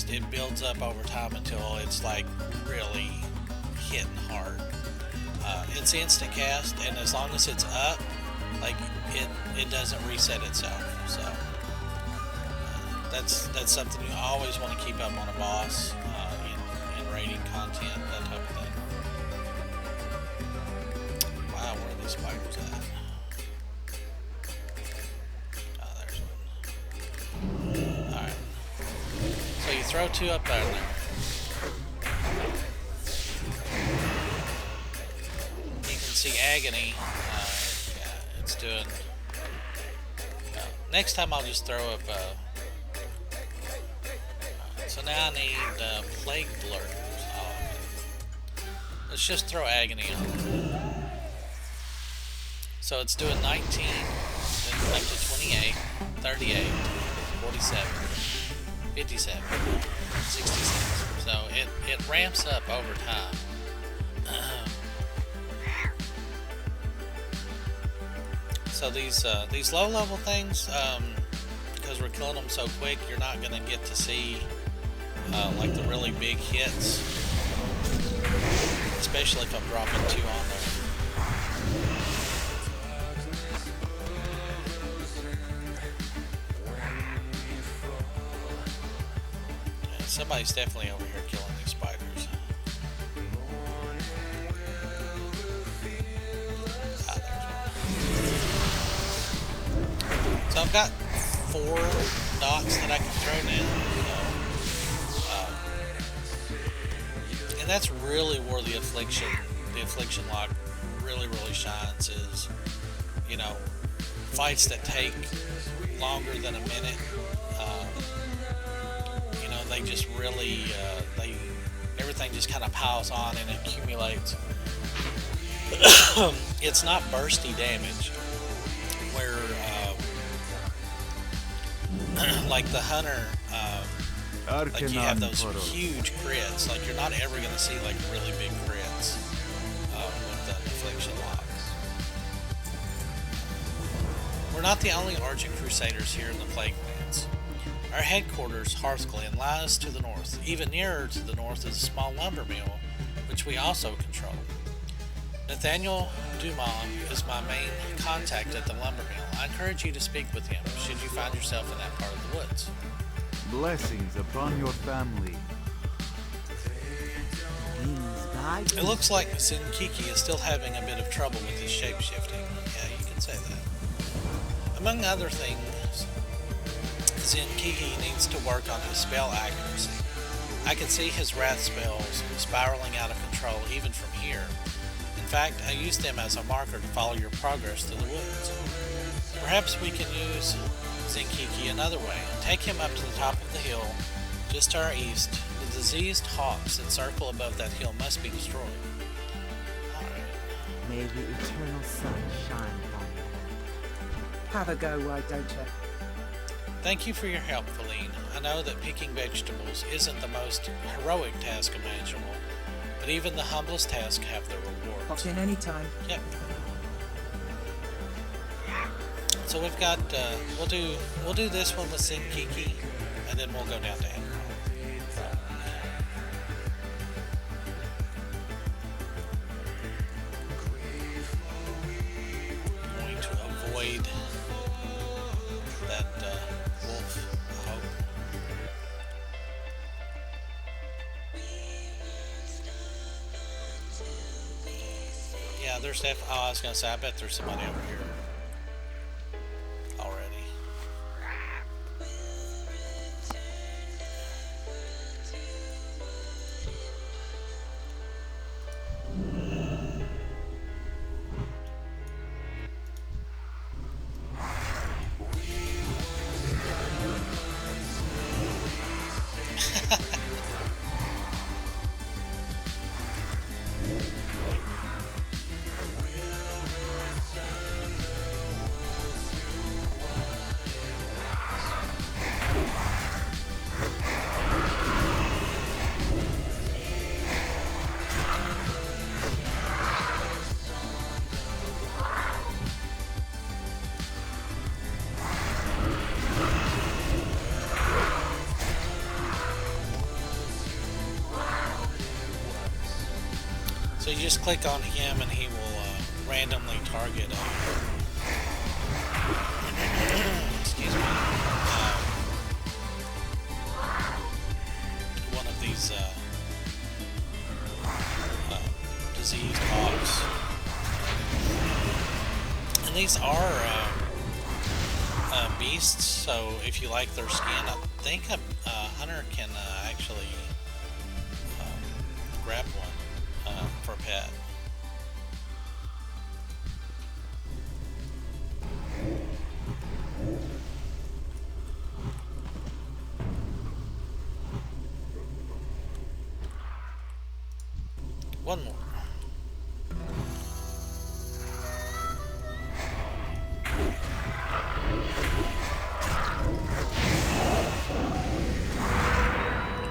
it builds up over time until it's like really hitting hard. It's instant cast, and as long as it's up, like it doesn't reset itself. So that's something you always want to keep up on a boss in raiding content, that type of thing. Wow, where are these spiders at? Oh, there's one. Alright. So you throw two up there. You can see Agony. Yeah, it's doing... next time I'll just throw up... so now I need Plague Blurs. Oh, okay. Let's just throw Agony on. So it's doing 19, then up to 28, 38, 47, 57, 66. So it ramps up over time. So these low level things, because we're killing them so quick, you're not going to get to see like the really big hits, especially if I'm dropping two on there. Somebody's definitely over here killing these spiders. Ah, there's one. So I've got 4 dots that I can throw now. And that's really where the affliction lock really shines, is, you know, fights that take longer than a minute. They just really, everything just kind of piles on and accumulates. It's not bursty damage, where, like the hunter, like you have those huge crits. Like you're not ever going to see like really big crits with the affliction locks. We're not the only Argent Crusaders here in the Plague Lands. Our headquarters, Hearthglen, lies to the north. Even nearer to the north is a small lumber mill, which we also control. Nathaniel Dumas is my main contact at the lumber mill. I encourage you to speak with him, should you find yourself in that part of the woods. Blessings upon your family. It looks like Zinkiki is still having a bit of trouble with his shape-shifting. Yeah, you can say that. Among other things, Zinkiki needs to work on his spell accuracy. I can see his wrath spells spiraling out of control even from here. In fact, I use them as a marker to follow your progress through the woods. Perhaps we can use Zinkiki another way. Take him up to the top of the hill, just to our east. The diseased hawks that circle above that hill must be destroyed. May the eternal sun shine upon you. Have a go, why don't you? Thank you for your help, Feline. I know that picking vegetables isn't the most heroic task imaginable, but even the humblest tasks have their rewards. Pop in any time. Yep. So we've got, we'll do this one with Zinkiki, and then we'll go down to Andorhal. I'm going to avoid that wolf, I hope. Yeah, there's definitely, I was going to say, I bet there's somebody over here already. So you just click on him and he will randomly target excuse me, one of these diseased hogs. And these are beasts, so if you like their skin, I think a hunter can actually grab one for a pet. One more.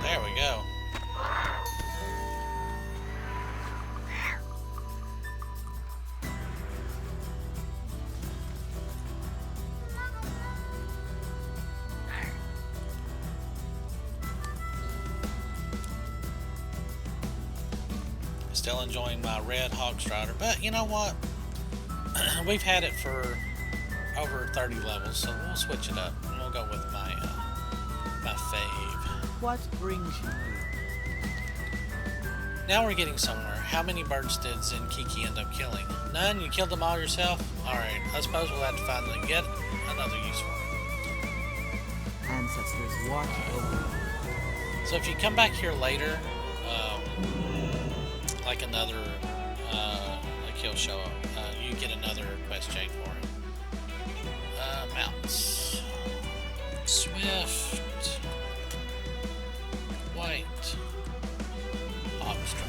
There we go. Still enjoying my red hog strider, but you know what? We've had it for over 30 levels, so we'll switch it up and we'll go with my my fave. What brings you here? Now we're getting somewhere. How many birds did Kiki end up killing? None? You killed them all yourself? Alright, I suppose we'll have to find yet another use for it. Ancestors watch over. So if you come back here later, like another, like he'll show up, you get another quest chain for him. Mounts. Swift. White. Hogstrider.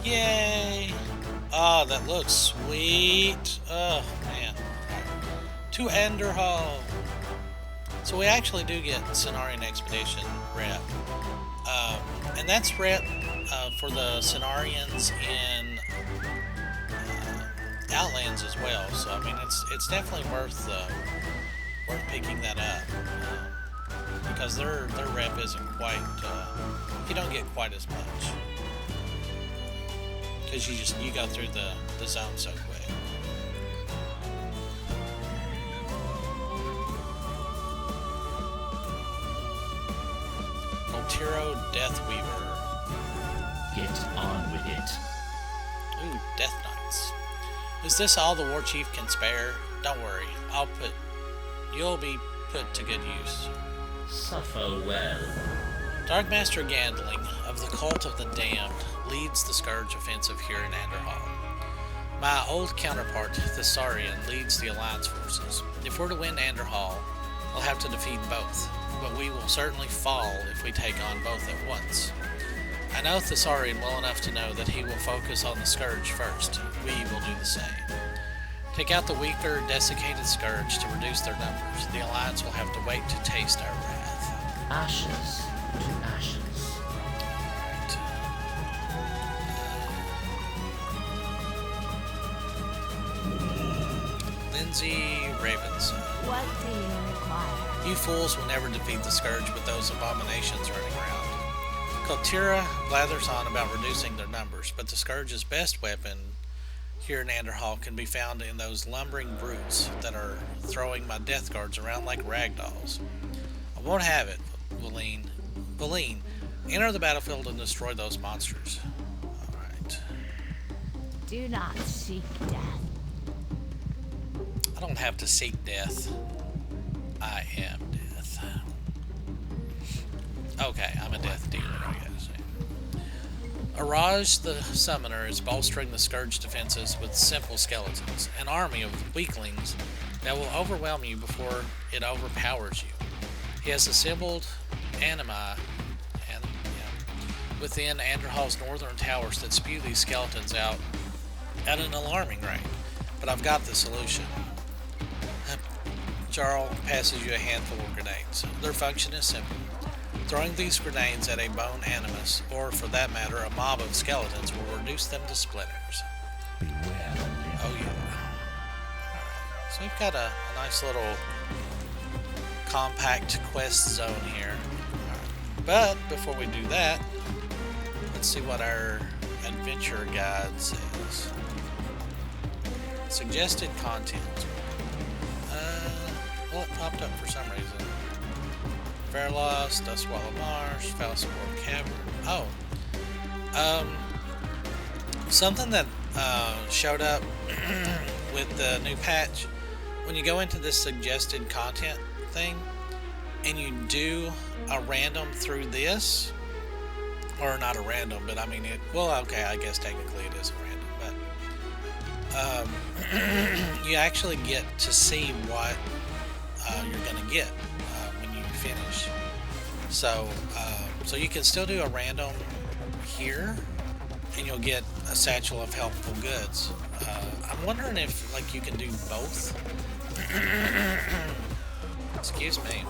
Yay! Oh, that looks sweet. Oh, man. To Andorhal. So we actually do get Cenarian Expedition rep. And that's rep for the Cenarians in Outlands as well. So, I mean, it's definitely worth picking that up. Because their rep isn't quite, you don't get quite as much. Because you go through the zone so quick. Voltiro Deathweaver. Get on with it. Ooh, Death Knights. Is this all the War Chief can spare? Don't worry, you'll be put to good use. Suffer well. Darkmaster Gandling of the Cult of the Damned leads the Scourge offensive here in Andorhal. My old counterpart, Thessarian, leads the Alliance forces. If we're to win Andorhal, we'll have to defeat both, but we will certainly fall if we take on both at once. I know Thessarian well enough to know that he will focus on the Scourge first. We will do the same. Take out the weaker, desiccated Scourge to reduce their numbers. The Alliance will have to wait to taste our wrath. Ashes to ashes. Lindsay Ravenson. What do you require? You fools will never defeat the Scourge with those abominations running around. Kaltira blathers on about reducing their numbers, but the Scourge's best weapon here in Andorhal can be found in those lumbering brutes that are throwing my death guards around like ragdolls. I won't have it, Valine. Valine, enter the battlefield and destroy those monsters. Alright. Do not seek death. I don't have to seek death. I am death. Okay, I'm a death dealer, I guess. Araj the Summoner is bolstering the Scourge defenses with simple skeletons, an army of weaklings that will overwhelm you before it overpowers you. He has assembled anima within Andorhal's northern towers that spew these skeletons out at an alarming rate. But I've got the solution. Jarl passes you a handful of grenades. Their function is simple. Throwing these grenades at a bone animus, or for that matter, a mob of skeletons, will reduce them to splinters. Beware the living. Oh yeah. Alright, so we've got a nice little compact quest zone here. Alright. But before we do that, let's see what our adventure guide says. Suggested content. Well, it popped up for some reason. Fairloss, Dustwallow Marsh, Falsaport Cavern. Oh. Something that showed up with the new patch. When you go into this suggested content thing, and you do a random through this, or not a random, but I mean it, well, okay, I guess technically it is a random, but you actually get to see what you're gonna get when you finish. So so you can still do a random here, and you'll get a satchel of helpful goods. I'm wondering if like you can do both. Excuse me,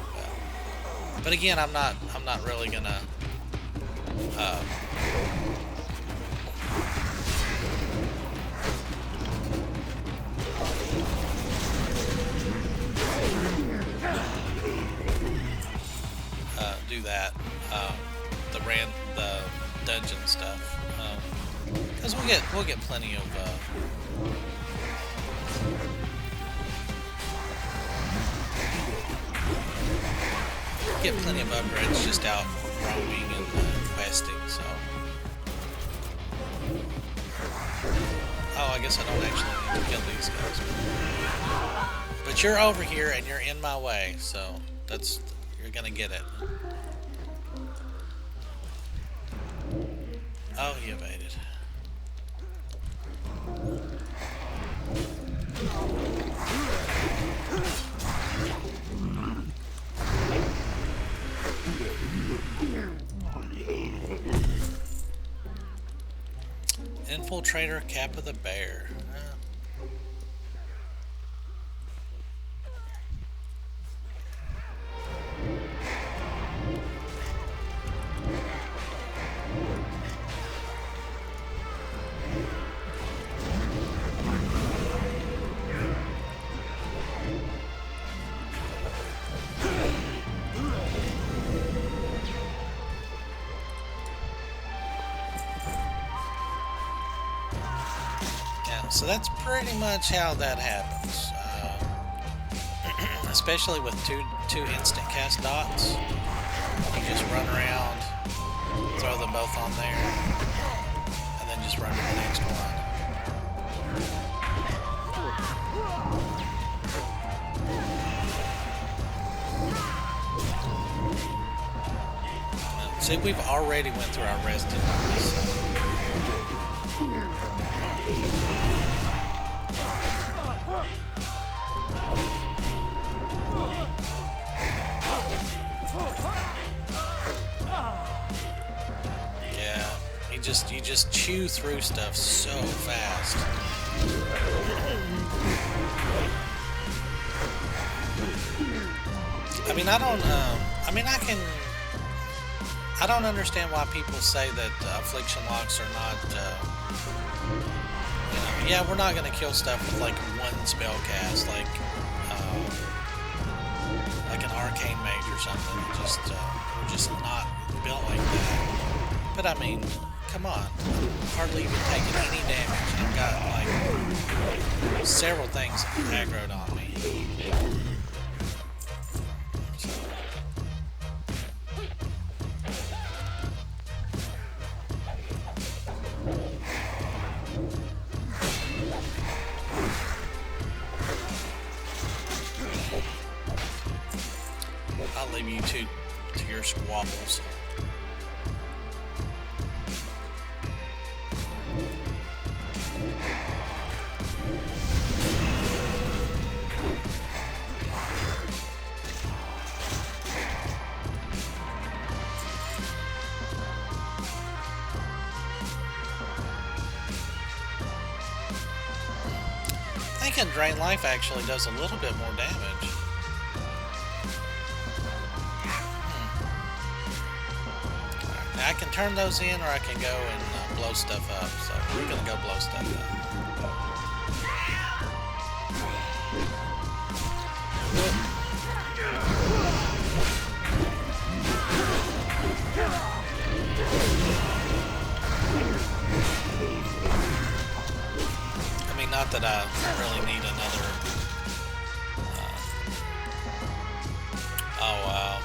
but again, I'm not really gonna do that, the dungeon stuff, because we'll get plenty of upgrades just out roaming and questing. So, oh, I guess I don't actually need to kill these guys, but you're over here and you're in my way, so you're gonna get it. Oh, he evaded. Infiltrator, Cap of the Bear. So that's pretty much how that happens, especially with two instant cast dots. You just run around, throw them both on there, and then just run to the next one. See, we've already went through our rest of this. You just chew through stuff so fast. I mean, I don't understand why people say that affliction locks are not, yeah, we're not going to kill stuff with like one spell cast, like an arcane mage or something. We're just not built like that. But I mean, come on, hardly even taking any damage and got like several things aggroed on me. So. I'll leave you two to your squabbles. I think Drain Life actually does a little bit more damage. I can turn those in, or I can go and blow stuff up. So we're gonna go blow stuff up. I mean, not that I really need another. Oh wow.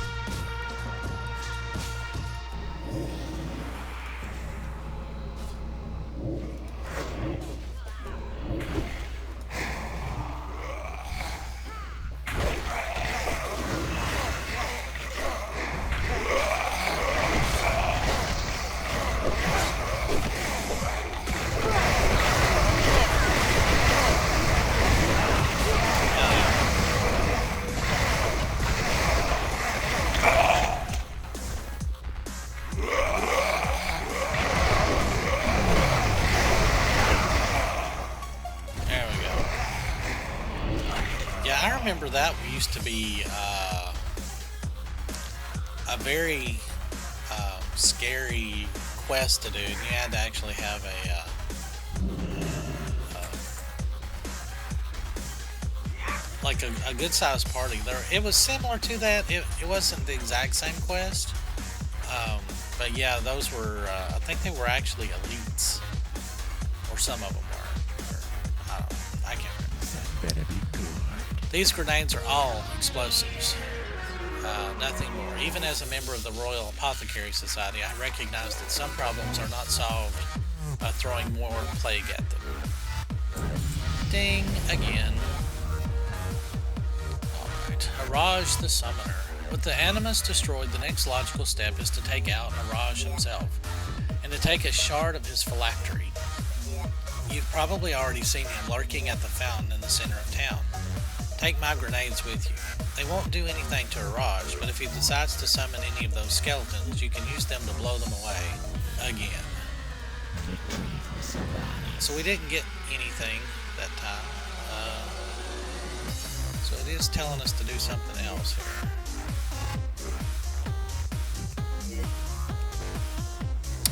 I remember that used to be a very scary quest to do. And you had to actually have like a good sized party. It was similar to that. It wasn't the exact same quest, but yeah, those were. I think they were actually elites, or some of them were. Or, I don't know. I can't remember. That better be good. These grenades are all explosives, nothing more. Even as a member of the Royal Apothecary Society, I recognize that some problems are not solved by throwing more plague at them. Ding again. Alright, Araj the Summoner. With the Animus destroyed, the next logical step is to take out Araj himself, and to take a shard of his phylactery. You've probably already seen him lurking at the fountain in the center of town. Take my grenades with you. They won't do anything to Araj, but if he decides to summon any of those skeletons, you can use them to blow them away again. So we didn't get anything that time. So it is telling us to do something else here.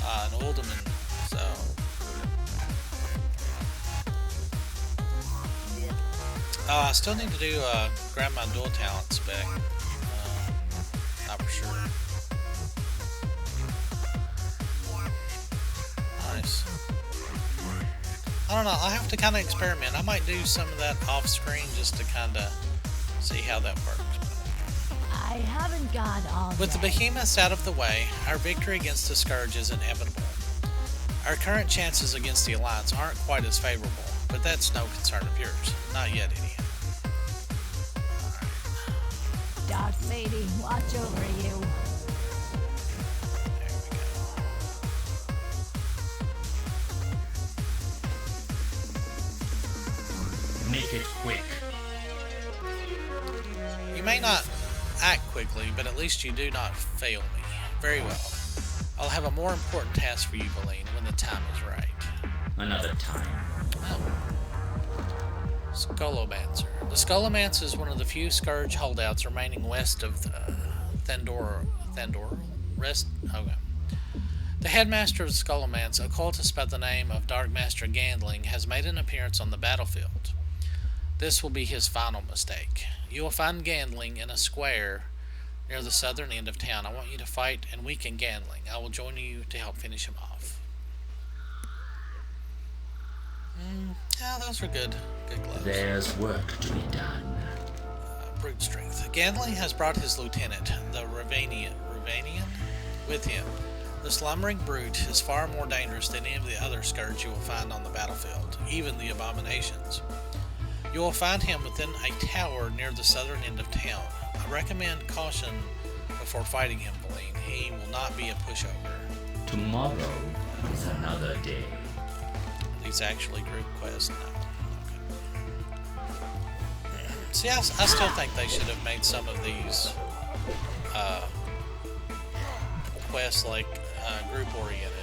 An alderman. So. I still need to do grab my dual talent spec. Not for sure. Nice. I don't know. I'll have to kind of experiment. I might do some of that off screen just to kind of see how that works. I haven't got all With the day. behemoths out of the way, our victory against the Scourge is inevitable. Our current chances against the Alliance aren't quite as favorable, but that's no concern of yours. Not yet, anyhow. Dark Lady, watch over you. There we go. Make it quick. You may not act quickly, but at least you do not fail me. Very well. I'll have a more important task for you, Valine, when the time is right. Another time. Oh. Skullmancer. The Skullmancer is one of the few Scourge holdouts remaining west of Thandor. Rest. Okay. The headmaster of the Skullmancer, a cultist by the name of Darkmaster Gandling, has made an appearance on the battlefield. This will be his final mistake. You will find Gandling in a square near the southern end of town. I want you to fight and weaken Gandling. I will join you to help finish him off. Yeah, those are good. Good gloves. There's work to be done. Brute strength. Gandling has brought his lieutenant, the Ravanian, with him. The slumbering brute is far more dangerous than any of the other Scourge you will find on the battlefield, even the abominations. You will find him within a tower near the southern end of town. I recommend caution before fighting him, Valine. He will not be a pushover. Tomorrow is another day. These actually group quests now. Okay. See, I still think they should have made some of these quests like group oriented.